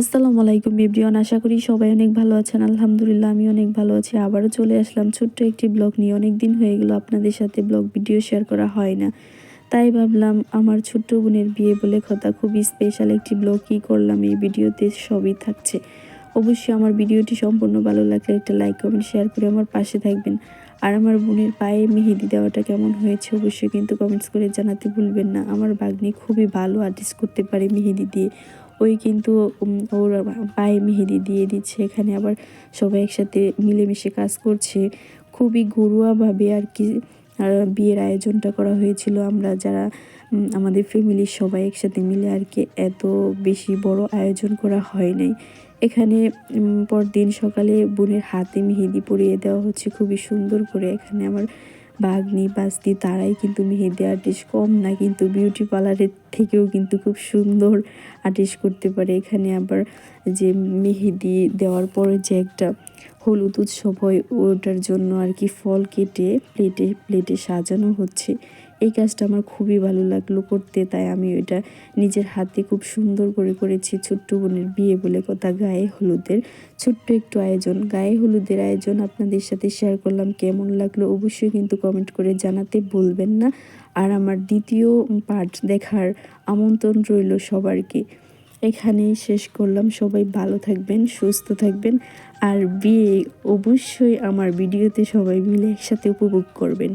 আসসালামু আলাইকুম এভরিওয়ান, আশা করি সবাই অনেক ভালো আছেন। আলহামদুলিল্লাহ আমি অনেক ভালো আছি। আবারও চলে আসলাম ছোট্ট একটি ব্লগ নিয়ে। অনেক দিন হয়ে গেল আপনাদের সাথে ব্লগ ভিডিও শেয়ার করা হয় না, তাই ভাবলাম আমার ছোট্ট বোনের বিয়ে বলে কথা, খুবই স্পেশাল একটি ব্লগ কী করলাম এই ভিডিওতে সবই থাকছে। অবশ্যই আমার ভিডিওটি সম্পূর্ণ ভালো লাগলে একটা লাইক কমেন্ট শেয়ার করে আমার পাশে থাকবেন। আর আমার বোনের পায়ে মেহেদি দেওয়াটা কেমন হয়েছে অবশ্যই কিন্তু কমেন্টস করে জানাতে ভুলবেন না। আমার ভাগ্নি খুবই ভালো আর্টিস্ট করতে পারে মেহেদি দিয়ে। ওই কিন্তু ওর পায়ে মেহেদি দিয়ে দিচ্ছে। এখানে আবার সবাই একসাথে মিলেমিশে কাজ করছে। খুবই ঘরোয়াভাবে আর কি বিয়ের আয়োজনটা করা হয়েছিল। আমরা যারা আমাদের ফ্যামিলির সবাই একসাথে মিলে আর কি, এত বেশি বড় আয়োজন করা হয় নাই। এখানে পরদিন সকালে বোনের হাতে মেহেদি পরিয়ে দেওয়া হচ্ছে খুবই সুন্দর করে। এখানে আমার ভাগ্নি বাস্তি তারাই কিন্তু মেহেদি আর্টিস্ট, কম না কিন্তু, বিউটি পার্লারের থেকেও কিন্তু খুব সুন্দর আর্টিস্ট করতে পারে। এখানে আবার যে মেহেদি দেওয়ার পরে যে একটা হলুদ উৎসব হয়, ওটার জন্য আর কি ফল কেটে প্লেটে প্লেটে সাজানো হচ্ছে। এই কাজটা আমার খুবই ভালো লাগলো করতে, তাই আমি ওইটা নিজের হাতে খুব সুন্দর করে করেছি। ছোট্ট বোনের বিয়ে বলে কথা, গায়ে হলুদের ছোট্ট একটু আয়োজন, গায়ে হলুদের আয়োজন আপনাদের সাথে শেয়ার করলাম। কেমন লাগলো অবশ্যই কিন্তু কমেন্ট করে জানাতে ভুলবেন না। আর আমার দ্বিতীয় পার্ট দেখার আমন্ত্রণ রইল সবারকে। এখানেই শেষ করলাম। সবাই ভালো থাকবেন, সুস্থ থাকবেন, আর বিয়ে অবশ্যই আমার ভিডিওতে সবাই মিলে একসাথে উপভোগ করবেন।